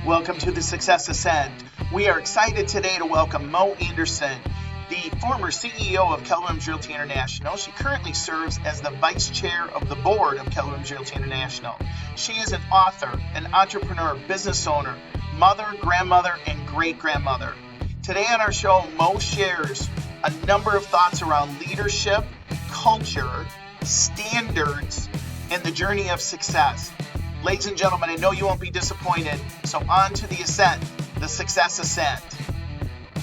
Welcome to the Success Ascent. We are excited today to welcome Mo Anderson, the former CEO of Keller Williams Realty International. She currently serves as the Vice Chair of the Board of Keller Williams Realty International. She is an author, an entrepreneur, business owner, mother, grandmother, and great-grandmother. Today on our show, Mo shares a number of thoughts around leadership, culture, standards, and the journey of success. Ladies and gentlemen, I know you won't be disappointed. So on to the ascent, the Success Ascent.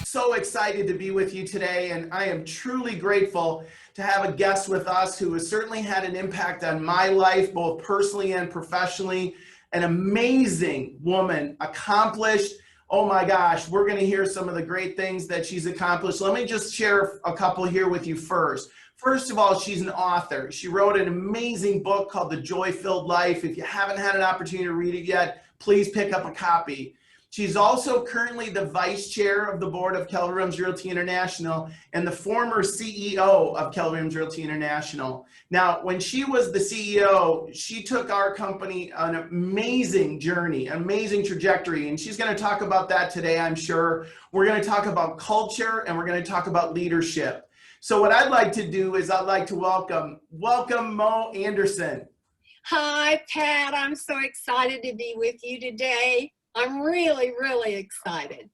So excited to be with you today, and I am truly grateful to have a guest with us who has certainly had an impact on my life, both personally and professionally. An amazing woman, accomplished. Oh my gosh, we're going to hear some of the great things that she's accomplished. Let me just share a couple here with you first. First of all, she's an author. She wrote an amazing book called The Joyfield Life. If you haven't had an opportunity to read it yet, please pick up a copy. She's also currently the Vice Chair of the Board of Keller Williams Realty International and the former CEO of Keller Williams Realty International. Now, when she was the CEO, she took our company on an amazing journey, amazing trajectory, and she's going to talk about that today, I'm sure. We're going to talk about culture, and we're going to talk about leadership. So what I'd like to do is I'd like to welcome Mo Anderson. Hi, Pat. I'm so excited to be with you today. I'm really, really excited.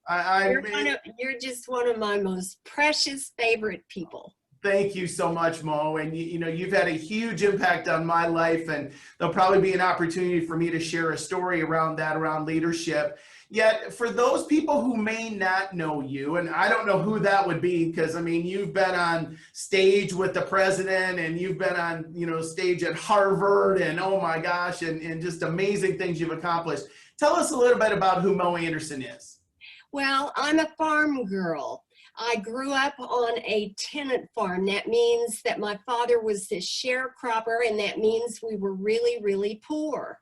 You're just one of my most precious, favorite people. Thank you so much, Mo. And you've had a huge impact on my life, and there'll probably be an opportunity for me to share a story around that, around leadership. Yet, for those people who may not know you, and I don't know who that would be, because you've been on stage with the president, and you've been on stage at Harvard, and oh my gosh, and just amazing things you've accomplished. Tell us a little bit about who Mo Anderson is. Well, I'm a farm girl. I grew up on a tenant farm. That means that my father was a sharecropper, and that means we were really, really poor.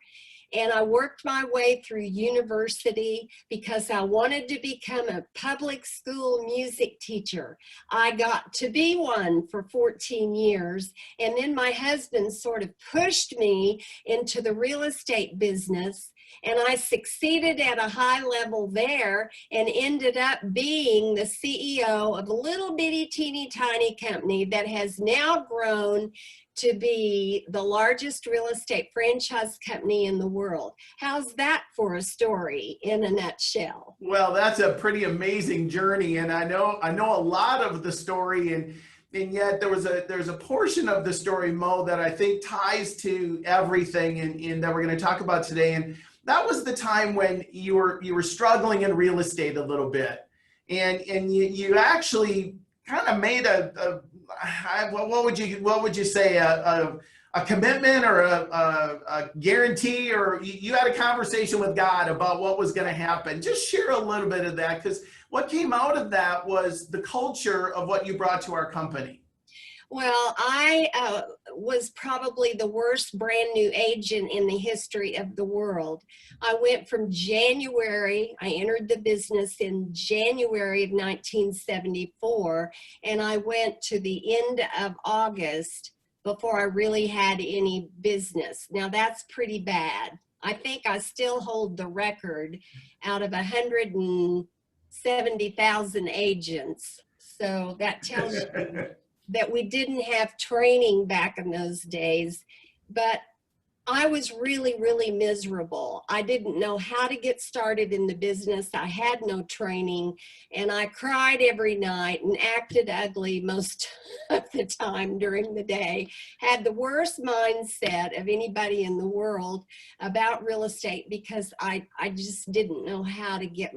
And I worked my way through university because I wanted to become a public school music teacher. I got to be one for 14 years. And then my husband sort of pushed me into the real estate business. And I succeeded at a high level there and ended up being the CEO of a little bitty teeny tiny company that has now grown to be the largest real estate franchise company in the world. How's that for a story in a nutshell? Well, that's a pretty amazing journey, and I know a lot of the story, and yet there's a portion of the story, Mo, that I think ties to everything and that we're going to talk about today. And that was the time when you were struggling in real estate a little bit, and you actually kind of made what would you say, a commitment or a guarantee, or you had a conversation with God about what was going to happen. Just share a little bit of that, because what came out of that was the culture of what you brought to our company. Well, I was probably the worst brand new agent in the history of the world. I went from I entered the business in January of 1974, and I went to the end of August before I really had any business. Now that's pretty bad. I think I still hold the record out of 170,000 agents. So that tells you that we didn't have training back in those days, but I was really, really miserable. I didn't know how to get started in the business. I had no training, and I cried every night and acted ugly most of the time during the day. Had the worst mindset of anybody in the world about real estate because I just didn't know how to get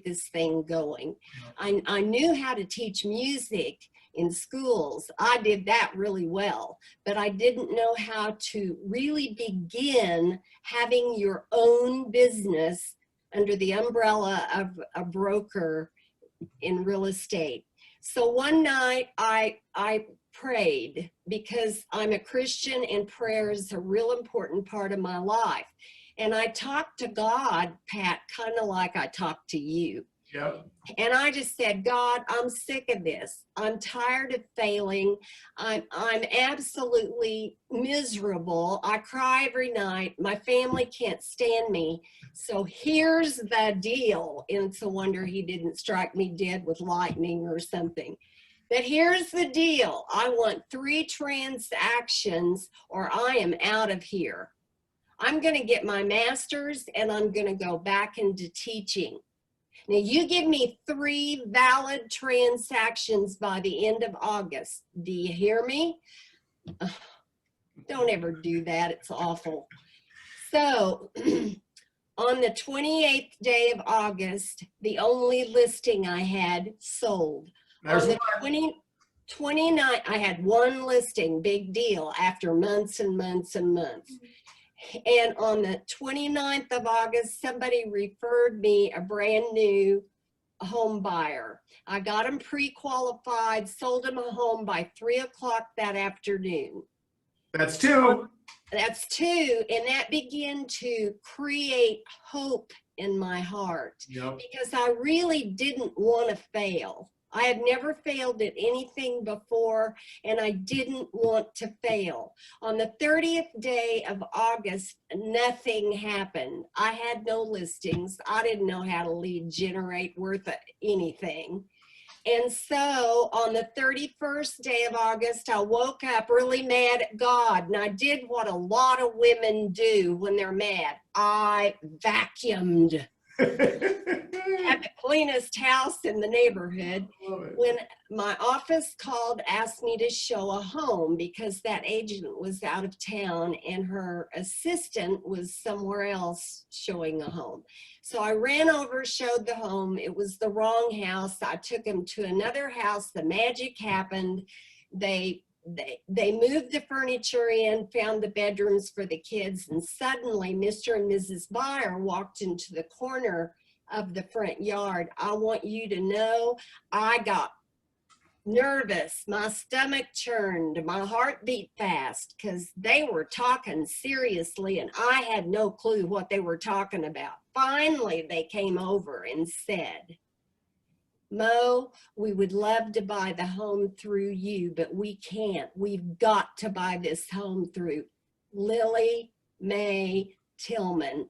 this thing going. I knew how to teach music in schools. I did that really well, but I didn't know how to really begin having your own business under the umbrella of a broker in real estate. So one night I prayed, because I'm a Christian and prayer is a real important part of my life. And I talked to God, Pat, kind of like I talked to you. Yep. And I just said, God, I'm sick of this. I'm tired of failing. I'm absolutely miserable. I cry every night. My family can't stand me. So here's the deal. And it's a wonder he didn't strike me dead with lightning or something. But here's the deal. I want 3 transactions or I am out of here. I'm going to get my master's and I'm going to go back into teaching. Now, you give me 3 valid transactions by the end of August. Do you hear me? Ugh, don't ever do that. It's awful. So, on the 28th day of August, the only listing I had sold. There's on the 29th, I had 1 listing, big deal, after months and months and months. And on the 29th of August, somebody referred me a brand new home buyer. I got him pre-qualified, sold him a home by 3 o'clock that afternoon. That's 2. That's 2. And that began to create hope in my heart. Yep. Because I really didn't want to fail. I had never failed at anything before, and I didn't want to fail. On the 30th day of August, nothing happened. I had no listings. I didn't know how to lead generate worth anything. And so on the 31st day of August, I woke up really mad at God, and I did what a lot of women do when they're mad. I vacuumed. Had the cleanest house in the neighborhood. When my office called, asked me to show a home because that agent was out of town and her assistant was somewhere else showing a home. So I ran over, showed the home. It was the wrong house. I took him to another house. The magic happened. They moved the furniture in, found the bedrooms for the kids, and suddenly Mr. and Mrs. Buyer walked into the corner of the front yard. I want you to know I got nervous. My stomach churned. My heart beat fast because they were talking seriously and I had no clue what they were talking about. Finally, they came over and said, Mo, we would love to buy the home through you, but we can't. We've got to buy this home through Lily Mae Tillman.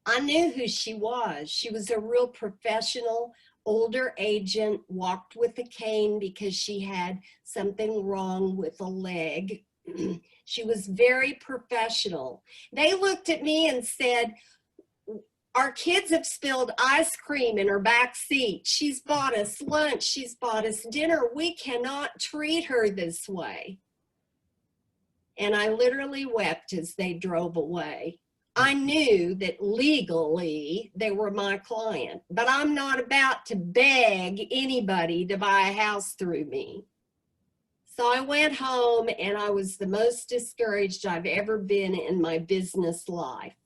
I knew who she was. She was a real professional, older agent, walked with a cane because she had something wrong with a leg. She was very professional. They looked at me and said, our kids have spilled ice cream in her back seat. She's bought us lunch. She's bought us dinner. We cannot treat her this way. And I literally wept as they drove away. I knew that legally they were my client, but I'm not about to beg anybody to buy a house through me. So I went home and I was the most discouraged I've ever been in my business life.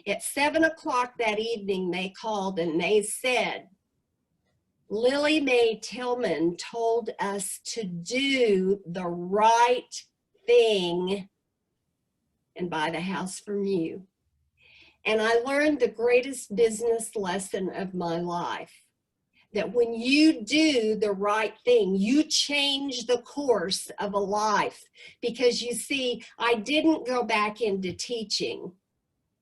At 7 o'clock that evening, they called and they said, Lily Mae Tillman told us to do the right thing and buy the house from you. And I learned the greatest business lesson of my life, that when you do the right thing, you change the course of a life. Because you see, I didn't go back into teaching.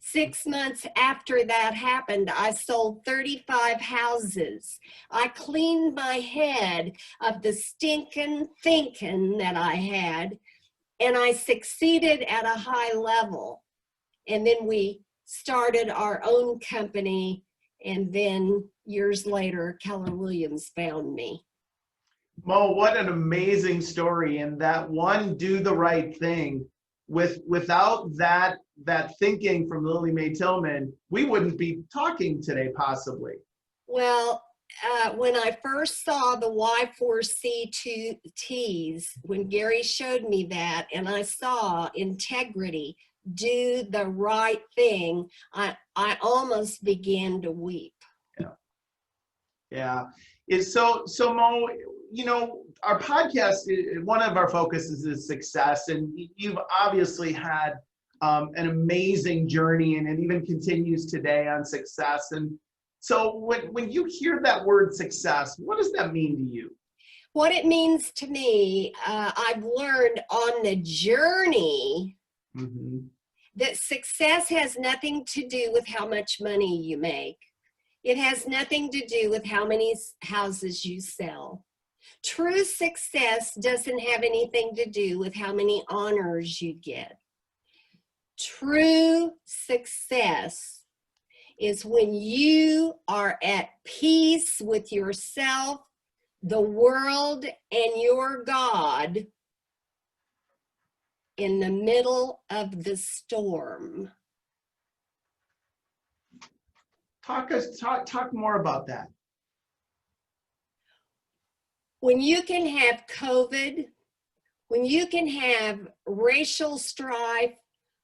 6 months after that happened, I sold 35 houses. I cleaned my head of the stinking thinking that I had, and I succeeded at a high level. And then we started our own company, and then years later, Keller Williams found me. Mo, what an amazing story. And that one, do the right thing. Without that thinking from Lily Mae Tillman, we wouldn't be talking today, possibly. Well, when I first saw the Y4C2Ts, when Gary showed me that, and I saw integrity, do the right thing, I almost began to weep. Yeah. So Mo, you know, our podcast, one of our focuses is success, and you've obviously had an amazing journey, and it even continues today on success. And So when you hear that word success, what does that mean to you? What it means to me, I've learned on the journey that success has nothing to do with how much money you make. It has nothing to do with how many houses you sell. True success doesn't have anything to do with how many honors you get. True success is when you are at peace with yourself, the world, and your God in the middle of the storm. Talk more about that. When you can have COVID, when you can have racial strife,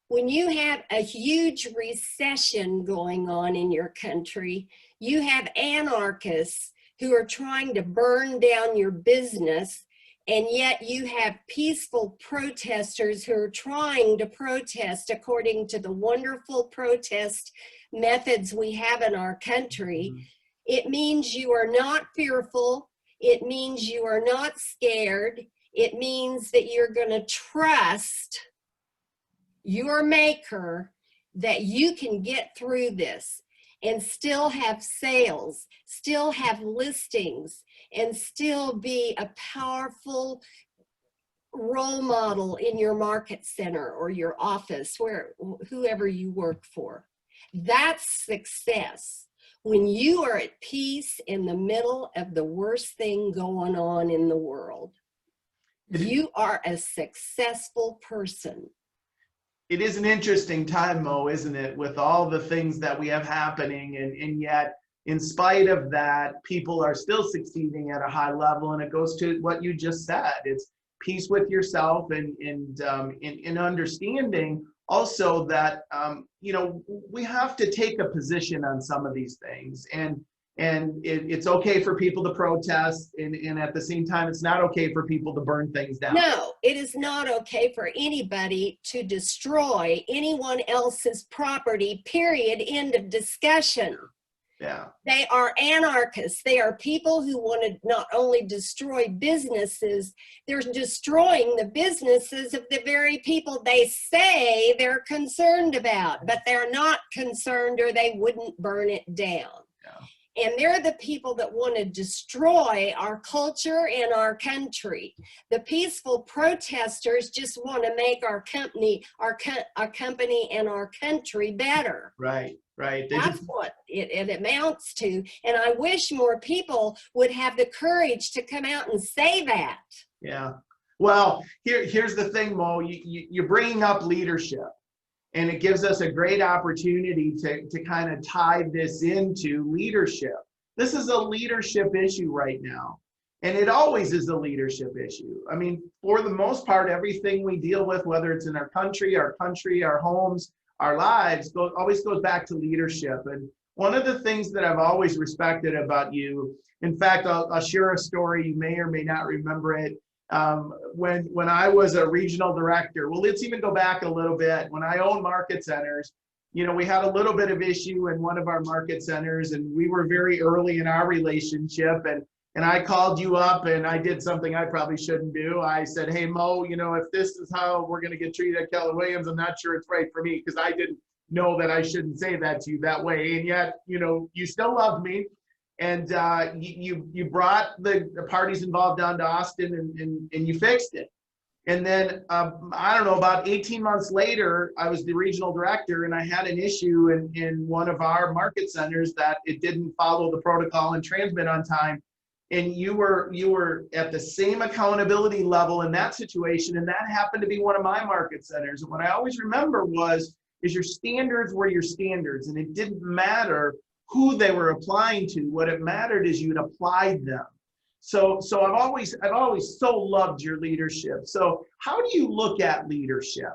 when you have a huge recession going on in your country, you have anarchists who are trying to burn down your business, and yet you have peaceful protesters who are trying to protest according to the wonderful protest methods we have in our country. It means you are not fearful. It means you are not scared. It means that you're going to trust your maker, that you can get through this and still have sales, still have listings, and still be a powerful role model in your market center or your office, whoever you work for. That's success. When you are at peace in the middle of the worst thing going on in the world, you are a successful person. It is an interesting time, Mo, isn't it? With all the things that we have happening, and yet, in spite of that, people are still succeeding at a high level. And it goes to what you just said. It's peace with yourself and understanding also that, we have to take a position on some of these things. And it's okay for people to protest, and at the same time, it's not okay for people to burn things down. No, it is not okay for anybody to destroy anyone else's property, period, end of discussion. Yeah. They are anarchists. They are people who want to not only destroy businesses, they're destroying the businesses of the very people they say they're concerned about, but they're not concerned, or they wouldn't burn it down. Yeah. And they're the people that want to destroy our culture and our country. The peaceful protesters just want to make our company, our company and our country better. Right. That's what it amounts to. And I wish more people would have the courage to come out and say that. Yeah. Well, here's the thing, Mo. You're bringing up leadership. And it gives us a great opportunity to kind of tie this into leadership. This is a leadership issue right now. And it always is a leadership issue. I mean, for the most part, everything we deal with, whether it's in our country, our homes, our lives, always goes back to leadership. And one of the things that I've always respected about you, in fact, I'll share a story, you may or may not remember it. When I was a regional director, well, let's even go back a little bit. When I owned market centers, we had a little bit of issue in one of our market centers, and we were very early in our relationship. And I called you up, and I did something I probably shouldn't do. I said, hey, Mo, if this is how we're going to get treated at Keller Williams, I'm not sure it's right for me, because I didn't know that I shouldn't say that to you that way. And yet, you still loved me. And you brought the parties involved down to Austin, and you fixed it. And then, I don't know, about 18 months later, I was the regional director, and I had an issue in one of our market centers that it didn't follow the protocol and transmit on time. And you were at the same accountability level in that situation, and that happened to be one of my market centers. And what I always remember is your standards were your standards, and it didn't matter who they were applying to. What it mattered is you'd applied them. So I've always so loved your leadership. So how do you look at leadership?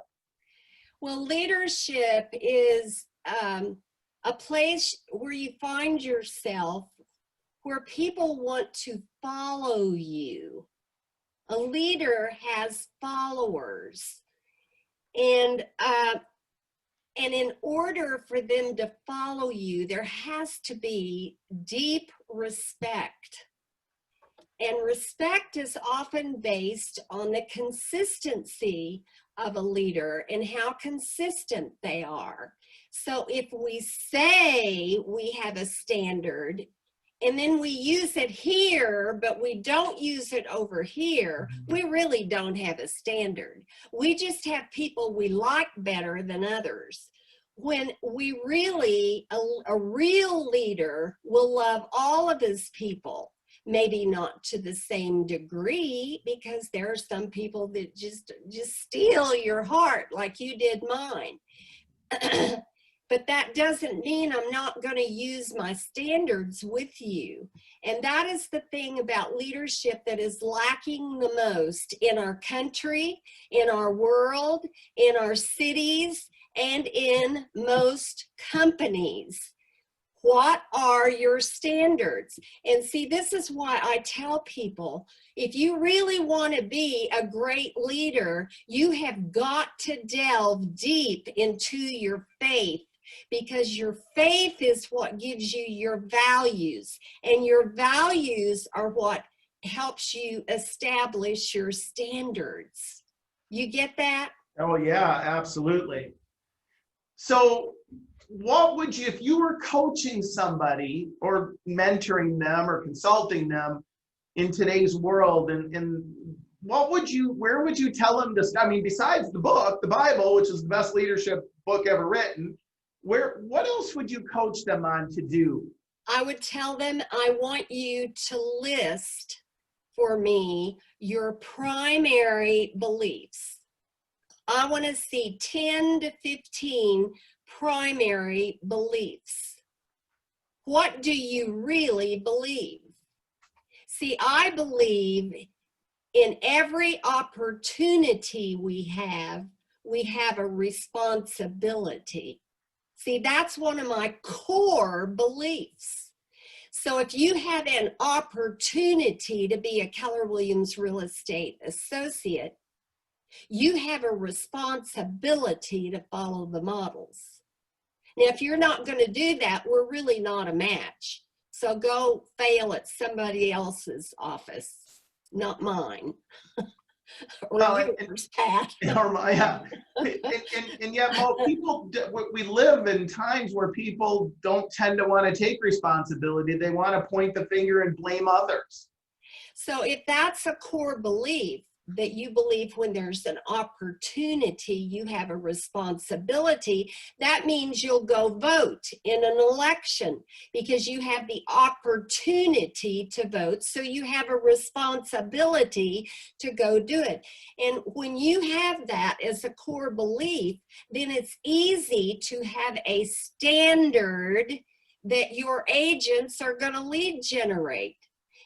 Well, leadership is a place where you find yourself, where people want to follow you. A leader has followers. And And in order for them to follow you, there has to be deep respect. And respect is often based on the consistency of a leader and how consistent they are. So if we say we have a standard and then we use it here, but we don't use it over here, we really don't have a standard. We just have people we like better than others. When we really, a real leader will love all of his people, maybe not to the same degree, because there are some people that just steal your heart like you did mine. But that doesn't mean I'm not going to use my standards with you. And that is the thing about leadership that is lacking the most in our country, in our world, in our cities, and in most companies. What are your standards? And see, this is why I tell people, if you really want to be a great leader, you have got to delve deep into your faith, because your faith is what gives you your values, and your values are what helps you establish your standards. You get that? Oh yeah, absolutely. So what would you, if you were coaching somebody or mentoring them or consulting them in today's world, and what would you, where would you tell them to, I mean, besides the book, the Bible, which is the best leadership book ever written, what else would you coach them on to do? I would tell them, I want you to list for me your primary beliefs. I want to see 10 to 15 primary beliefs. What do you really believe? See, I believe in every opportunity we have a responsibility. See, that's one of my core beliefs. So if you have an opportunity to be a Keller Williams real estate associate, you have a responsibility to follow the models. Now, if you're not going to do that, we're really not a match. So go fail at somebody else's office, not mine. Or yours, Pat. Yeah. And yet, well, people, we live in times where people don't tend to want to take responsibility. They want to point the finger and blame others. So if that's a core belief, that you believe when there's an opportunity, you have a responsibility, that means you'll go vote in an election because you have the opportunity to vote. So you have a responsibility to go do it. And when you have that as a core belief, then it's easy to have a standard that your agents are going to lead generate,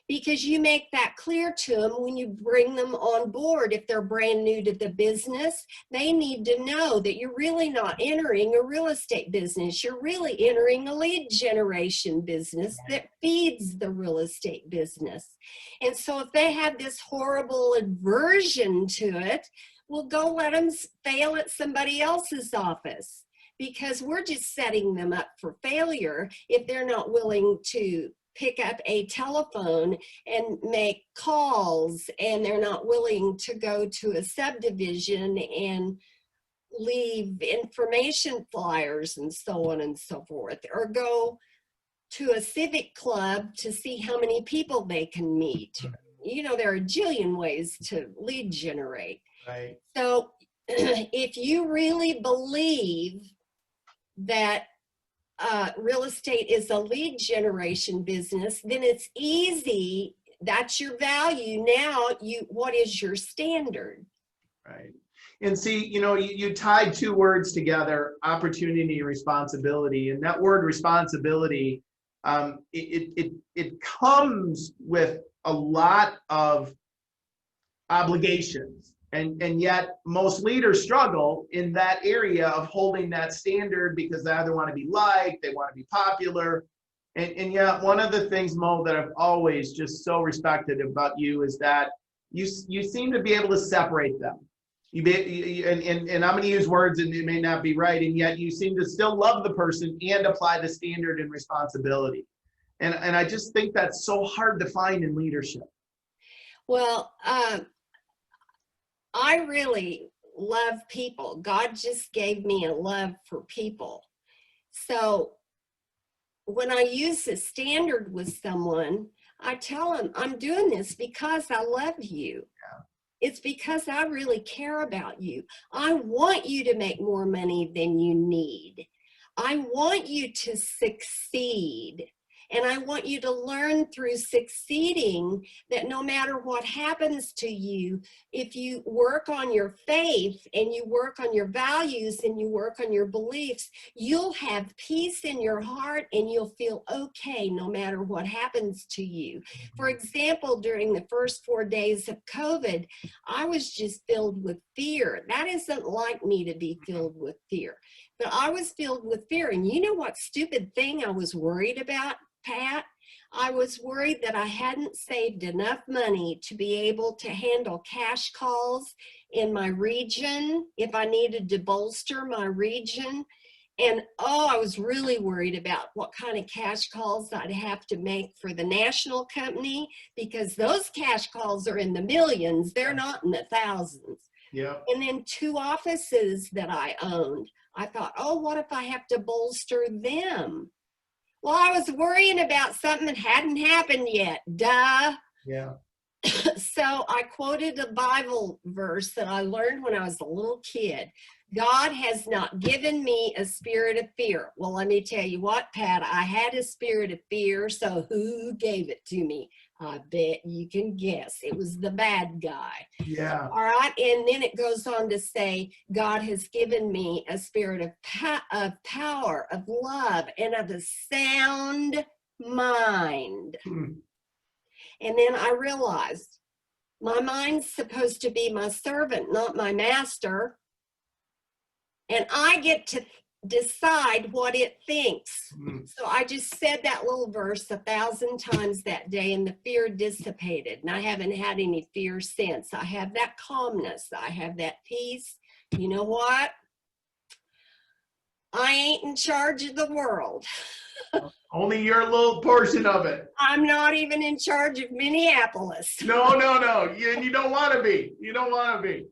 because you make that clear to them when you bring them on board. If they're brand new to the business, they need to know that you're really not entering a real estate business. You're really entering a lead generation business that feeds the real estate business. And so if they have this horrible aversion to it, well, go let them fail at somebody else's office, because we're just setting them up for failure if they're not willing to pick up a telephone and make calls, and they're not willing to go to a subdivision and leave information flyers and so on and so forth, or go to a civic club to see how many people they can meet. You know, there are a jillion ways to lead generate. Right. So if you really believe that real estate is a lead generation business, then it's easy. That's your value. Now, what is your standard? Right. And see, you know, you tied two words together, opportunity and responsibility. And that word responsibility, it comes with a lot of obligations. And yet most leaders struggle in that area of holding that standard, because they either want to be liked, they want to be popular. And yet one of the things, Mo, that I've always just so respected about you is that you seem to be able to separate them. And I'm going to use words and it may not be right, and yet you seem to still love the person and apply the standard and responsibility. And I just think that's so hard to find in leadership. Well, I really love people. God just gave me a love for people. So when I use a standard with someone, I tell them I'm doing this because I love you. Yeah. It's because I really care about you. I want you to make more money than you need. I want you to succeed. And I want you to learn through succeeding that no matter what happens to you, if you work on your faith and you work on your values and you work on your beliefs, you'll have peace in your heart and you'll feel okay no matter what happens to you. For example, during the first 4 days of COVID, I was just filled with fear. That isn't like me to be filled with fear, but I was filled with fear. And you know what stupid thing I was worried about, Pat? I was worried that I hadn't saved enough money to be able to handle cash calls in my region if I needed to bolster my region. And I was really worried about what kind of cash calls I'd have to make for the national company, because those cash calls are in the millions. They're not in the thousands. Yeah. And then 2 offices that I owned, I thought, what if I have to bolster them? Well, I was worrying about something that hadn't happened yet. Duh. Yeah. So I quoted a Bible verse that I learned when I was a little kid. God has not given me a spirit of fear. Well, let me tell you what, Pat, I had a spirit of fear, so who gave it to me? I bet you can guess. It was the bad guy. Yeah. All right. And then it goes on to say, God has given me a spirit of power, of love, and of a sound mind. And then I realized my mind's supposed to be my servant, not my master. And I get to decide what it thinks. So I just said that little verse 1,000 times that day, and the fear dissipated. And I haven't had any fear since. I have that calmness. I have that peace. You know what? I ain't in charge of the world. Only your little portion of it. I'm not even in charge of Minneapolis. No. You don't want to be. You don't want to be.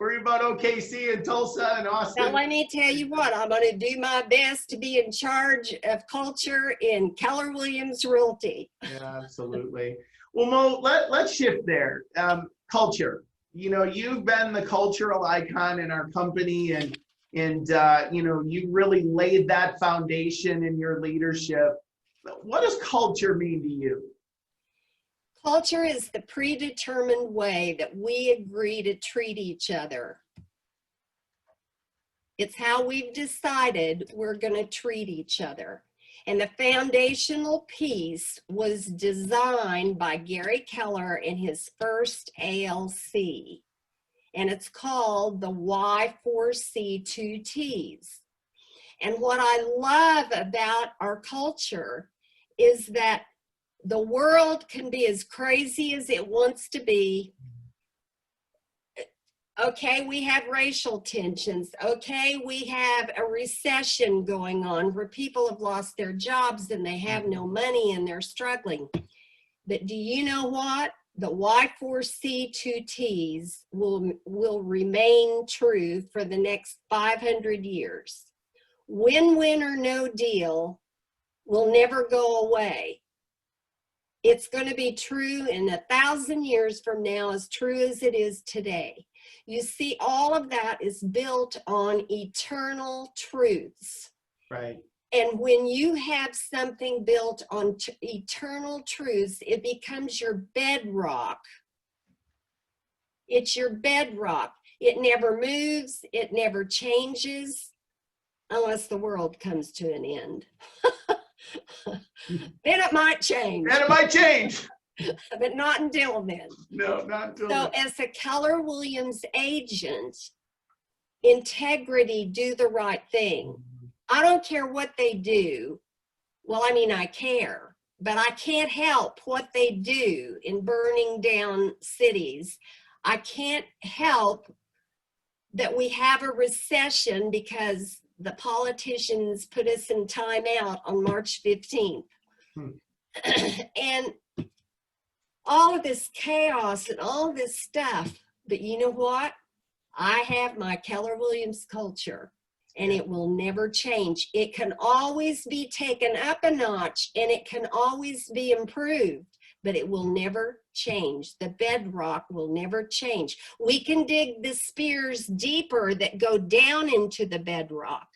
Worry about OKC and Tulsa and Austin. Now, let me tell you what, I'm going to do my best to be in charge of culture in Keller Williams Realty. Yeah, absolutely. Well, Mo, let's shift there. Culture. You know, you've been the cultural icon in our company, and you know, you really laid that foundation in your leadership. What does culture mean to you? Culture is the predetermined way that we agree to treat each other. It's how we've decided we're going to treat each other. And the foundational piece was designed by Gary Keller in his first ALC. And it's called the Y4C2Ts. And what I love about our culture is that the world can be as crazy as it wants to be. Okay, we have racial tensions. Okay, we have a recession going on where people have lost their jobs and they have no money and they're struggling. But do you know what? The Y4C2Ts will remain true for the next 500 years. Win-win or no deal will never go away. It's going to be true in 1,000 years from now, as true as it is today. You see, all of that is built on eternal truths. Right. And when you have something built on eternal truths, it becomes your bedrock. It's your bedrock. It never moves. It never changes unless the world comes to an end. Then it might change. And it might change. But not until then. No, not until So then. as a Keller Williams agent, integrity, do the right thing. I don't care what they do. Well, I mean, I care, but I can't help what they do in burning down cities. I can't help that we have a recession because the politicians put us in timeout on March 15th. And all of this chaos and all of this stuff. But you know what? I have my Keller Williams culture, and it will never change. It can always be taken up a notch, and it can always be improved, but it will never change. The bedrock will never change. We can dig the spears deeper that go down into the bedrock,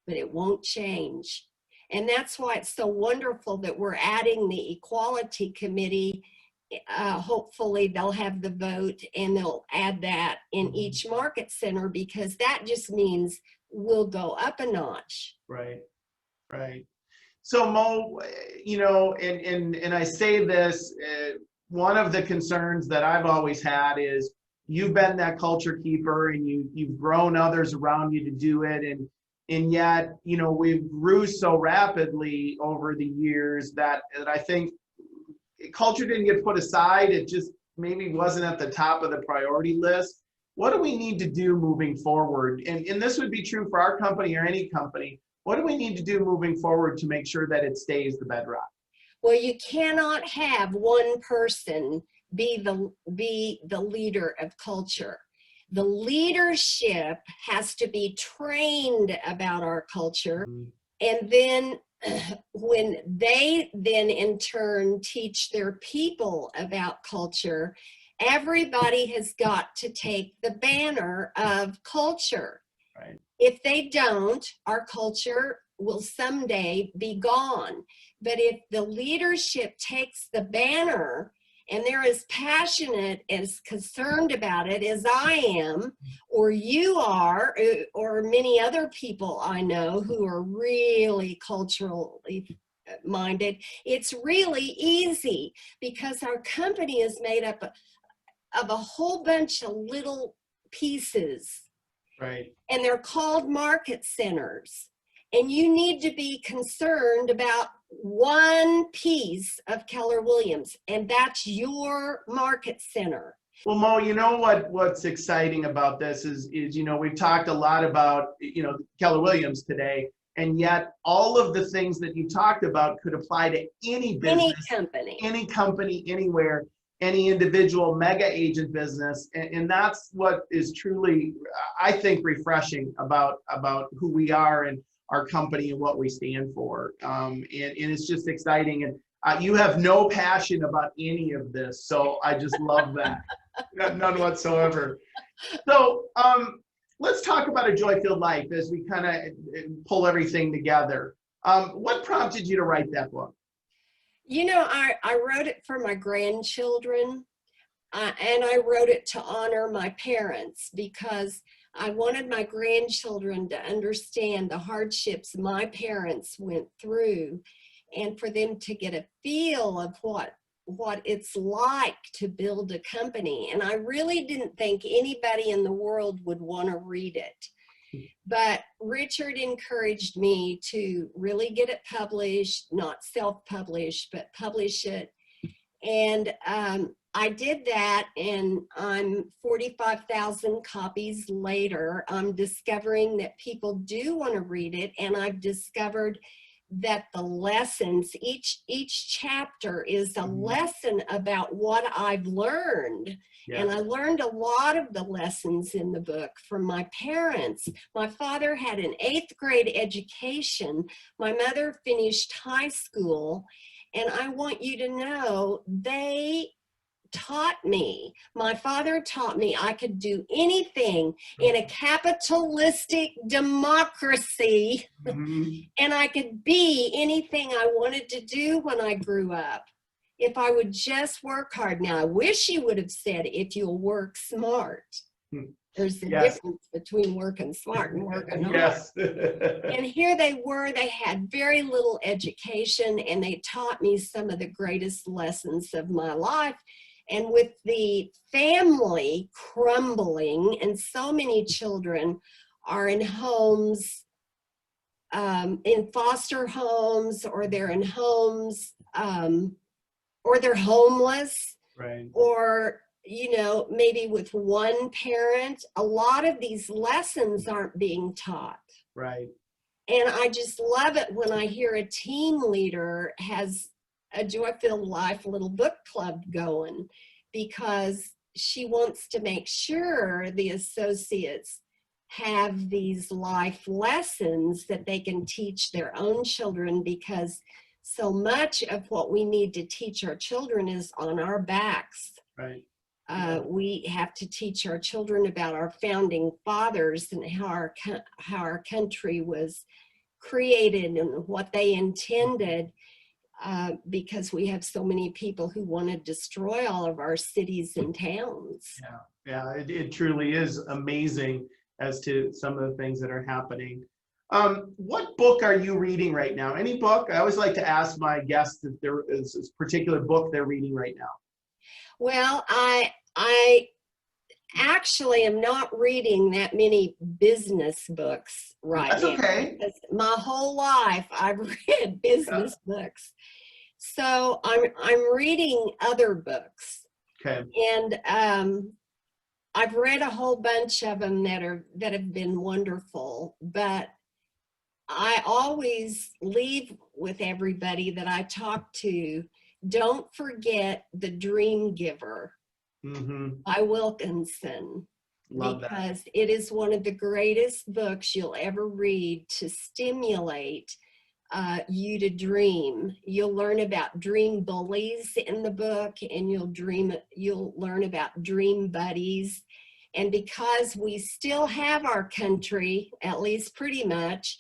but it won't change. And that's why it's so wonderful that we're adding the Equality Committee. Hopefully they'll have the vote and they'll add that in each market center, because that just means we'll go up a notch. Right, right. So Mo, you know, and I say this, one of the concerns that I've always had is you've been that culture keeper, and you've grown others around you to do it, and yet, you know, we've grew so rapidly over the years that I think culture didn't get put aside. It just maybe wasn't at the top of the priority list. What do we need to do moving forward? And this would be true for our company or any company. What do we need to do moving forward to make sure that it stays the bedrock? Well, you cannot have one person be the leader of culture. The leadership has to be trained about our culture, and then when they then in turn teach their people about culture, everybody has got to take the banner of culture. Right. If they don't, our culture will someday be gone. But if the leadership takes the banner and they're as passionate, as concerned about it as I am, or you are, or many other people I know who are really culturally minded, it's really easy, because our company is made up of a whole bunch of little pieces. Right. And they're called market centers. And you need to be concerned about one piece of Keller Williams, and that's your market center. Well, Mo, you know what's exciting about this is you know, we've talked a lot about, you know, Keller Williams today, and yet all of the things that you talked about could apply to any business, any company, anywhere, any individual mega agent business. And that's what is truly, I think, refreshing about who we are and our company and what we stand for. And it's just exciting. And you have no passion about any of this, so I just love that. None whatsoever. So let's talk about a Joyfield Life as we kind of pull everything together. What prompted you to write that book? You know, I wrote it for my grandchildren, and I wrote it to honor my parents, because I wanted my grandchildren to understand the hardships my parents went through, and for them to get a feel of what it's like to build a company. And I really didn't think anybody in the world would want to read it. But Richard encouraged me to really get it published, not self-published, but publish it. And I did that, and I'm 45,000 copies later. I'm discovering that people do want to read it, and I've discovered that the lessons, each chapter is a lesson about what I've learned. Yeah. And I learned a lot of the lessons in the book from my parents. My father had an 8th grade education. My mother finished high school. And I want you to know, they taught me, my father taught me I could do anything in a capitalistic democracy, and I could be anything I wanted to do when I grew up, if I would just work hard. Now, I wish he would have said, if you'll work smart. There's a difference between working smart and working hard. And here they were, they had very little education, and they taught me some of the greatest lessons of my life. And with the family crumbling, and so many children are in homes, in foster homes, or they're in homes, or they're homeless, right, or you know, maybe with one parent, a lot of these lessons aren't being taught. Right. And I just love it when I hear a team leader has a Joyfield Life little book club going, because she wants to make sure the associates have these life lessons that they can teach their own children, because so much of what we need to teach our children is on our backs. Right. We have to teach our children about our founding fathers and how our country was created and what they intended, because we have so many people who want to destroy all of our cities and towns. Yeah, it truly is amazing as to some of the things that are happening. What book are you reading right now? Any book? I always like to ask my guests if there is a particular book they're reading right now. Well, I actually am not reading that many business books right That's now. okay. My whole life I've read business books. So I'm reading other books. Okay. And I've read a whole bunch of them that have been wonderful, but I always leave with everybody that I talk to, don't forget The Dream Giver by Wilkinson, Love because that. it is one of the greatest books you'll ever read to stimulate you to dream. You'll learn about dream bullies in the book, and you'll learn about dream buddies. And because we still have our country, at least pretty much,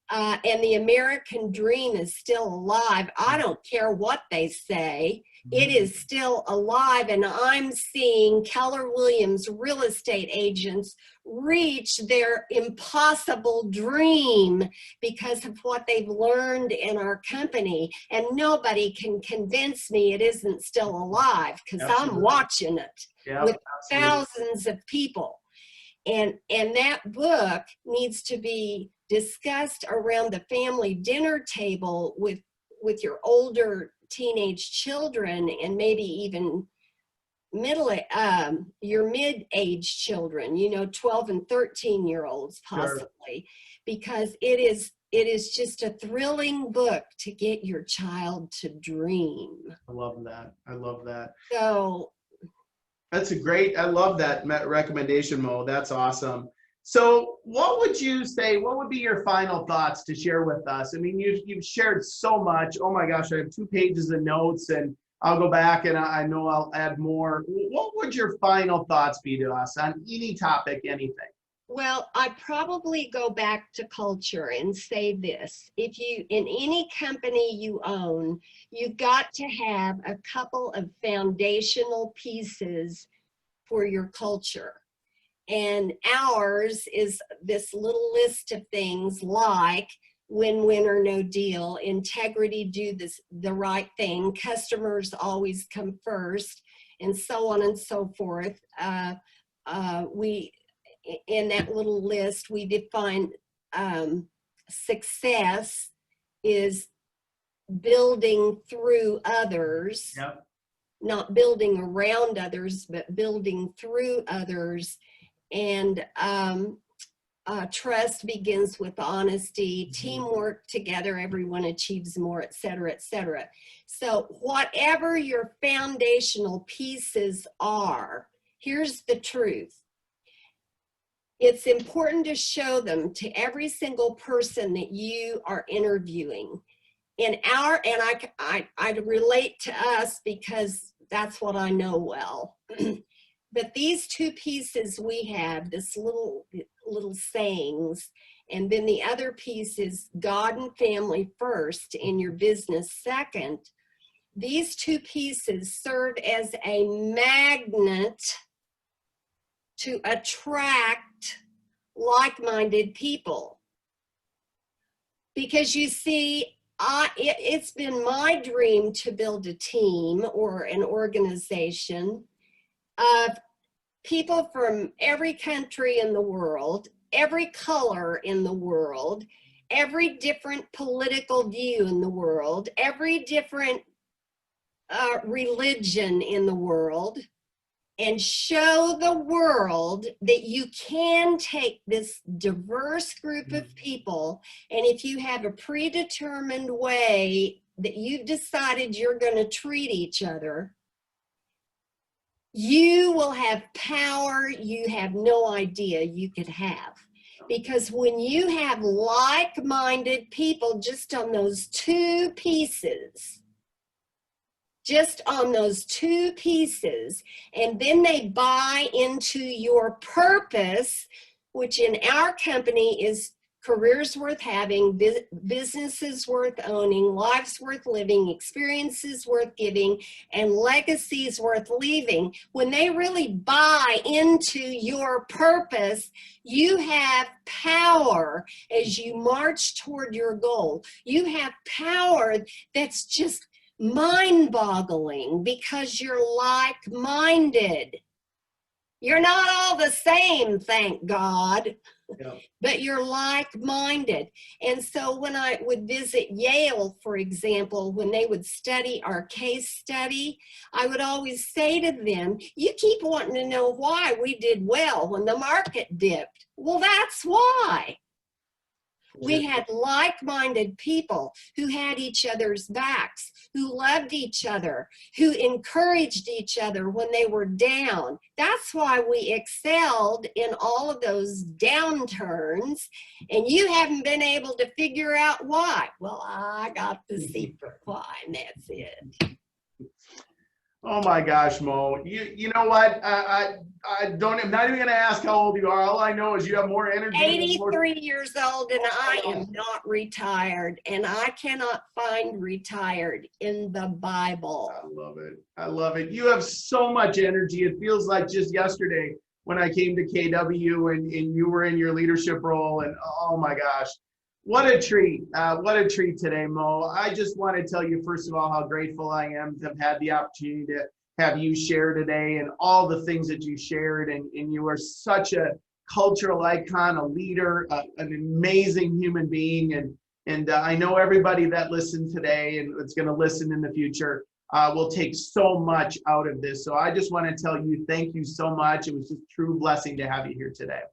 and the American dream is still alive, I don't care what they say, it is still alive. And I'm seeing Keller Williams real estate agents reach their impossible dream because of what they've learned in our company. And nobody can convince me it isn't still alive, because I'm watching it with thousands of people. And that book needs to be discussed around the family dinner table with your older teenage children, and maybe even your mid-age children, you know, 12 and 13-year-olds possibly, because it is just a thrilling book to get your child to dream. I love that. I love that. So that's a great, I love that recommendation, Mo. That's awesome. So what would you say, what would be your final thoughts to share with us? I mean, you've shared so much. Oh my gosh, I have 2 pages of notes, and I'll go back and I know I'll add more. What would your final thoughts be to us on any topic, anything? Well, I probably go back to culture and say this: if you, in any company you own, you've got to have a couple of foundational pieces for your culture. And ours is this little list of things like win-win or no deal, integrity, do the right thing, customers always come first, and so on and so forth. In that little list, we define success is building through others, not building around others, but building through others. And trust begins with honesty, teamwork, together everyone achieves more, et cetera, et cetera. So whatever your foundational pieces are, here's the truth. It's important to show them to every single person that you are interviewing. And I relate to us because that's what I know well. But these 2 pieces we have, this little sayings, and then the other piece is God and family first, and your business second. These 2 pieces serve as a magnet to attract like-minded people. Because you see, it's been my dream to build a team or an organization of people from every country in the world, every color in the world, every different political view in the world, every different religion in the world, and show the world that you can take this diverse group of people, and if you have a predetermined way that you've decided you're going to treat each other, you will have power you have no idea you could have. Because when you have like-minded people just on those two pieces, and then they buy into your purpose, which in our company is careers worth having, businesses worth owning, lives worth living, experiences worth giving, and legacies worth leaving. When they really buy into your purpose, you have power as you march toward your goal. You have power that's just mind-boggling because you're like-minded. You're not all the same, thank God. Yeah. But you're like-minded. And so when I would visit Yale, for example, when they would study our case study, I would always say to them, you keep wanting to know why we did well when the market dipped. Well, that's why. We had like-minded people who had each other's backs, who loved each other, who encouraged each other when they were down. That's why we excelled in all of those downturns, and you haven't been able to figure out why. Well, I got the secret why, and that's it. Oh my gosh, Mo. You know what? I'm not even going to ask how old you are. All I know is you have more energy. 83 years old, and I am not retired, and I cannot find retired in the Bible. I love it. I love it. You have so much energy. It feels like just yesterday when I came to KW and you were in your leadership role, and oh my gosh. What a treat. What a treat today, Mo. I just want to tell you, first of all, how grateful I am to have had the opportunity to have you share today and all the things that you shared. And you are such a cultural icon, a leader, an amazing human being. And I know everybody that listened today and that's going to listen in the future will take so much out of this. So I just want to tell you, thank you so much. It was just a true blessing to have you here today.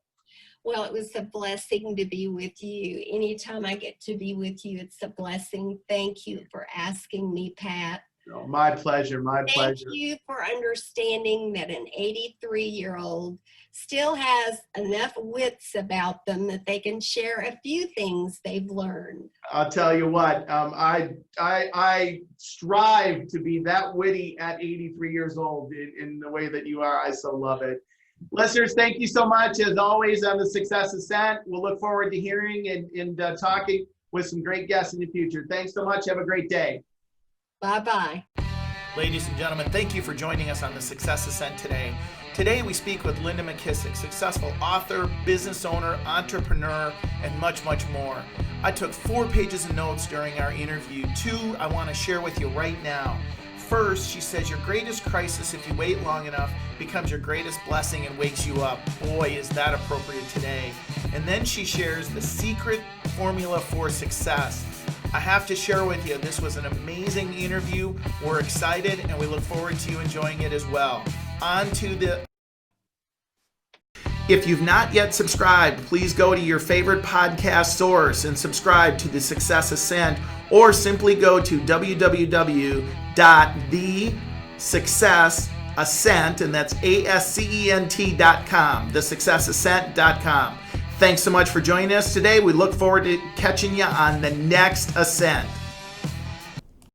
Well, it was a blessing to be with you. Anytime I get to be with you, it's a blessing. Thank you for asking me, Pat. Oh, my pleasure, my pleasure. Thank you for understanding that an 83-year-old still has enough wits about them that they can share a few things they've learned. I'll tell you what, I strive to be that witty at 83 years old in the way that you are. I so love it. Listeners, thank you so much. As always, on the Success Ascent, we'll look forward to hearing and talking with some great guests in the future. Thanks so much. Have a great day. Bye-bye. Ladies and gentlemen, thank you for joining us on the Success Ascent today. Today, we speak with Linda McKissick, successful author, business owner, entrepreneur, and much, much more. I took 4 pages of notes during our interview. 2 I want to share with you right now. First, she says your greatest crisis, if you wait long enough, becomes your greatest blessing and wakes you up. Boy, is that appropriate today. And then she shares the secret formula for success. I have to share with you, this was an amazing interview. We're excited and we look forward to you enjoying it as well. On to the... If you've not yet subscribed, please go to your favorite podcast source and subscribe to the Success Ascent, or simply go to www.thesuccessascent, and that's ASCENT.com, thesuccessascent.com. Thanks so much for joining us today. We look forward to catching you on the next Ascent.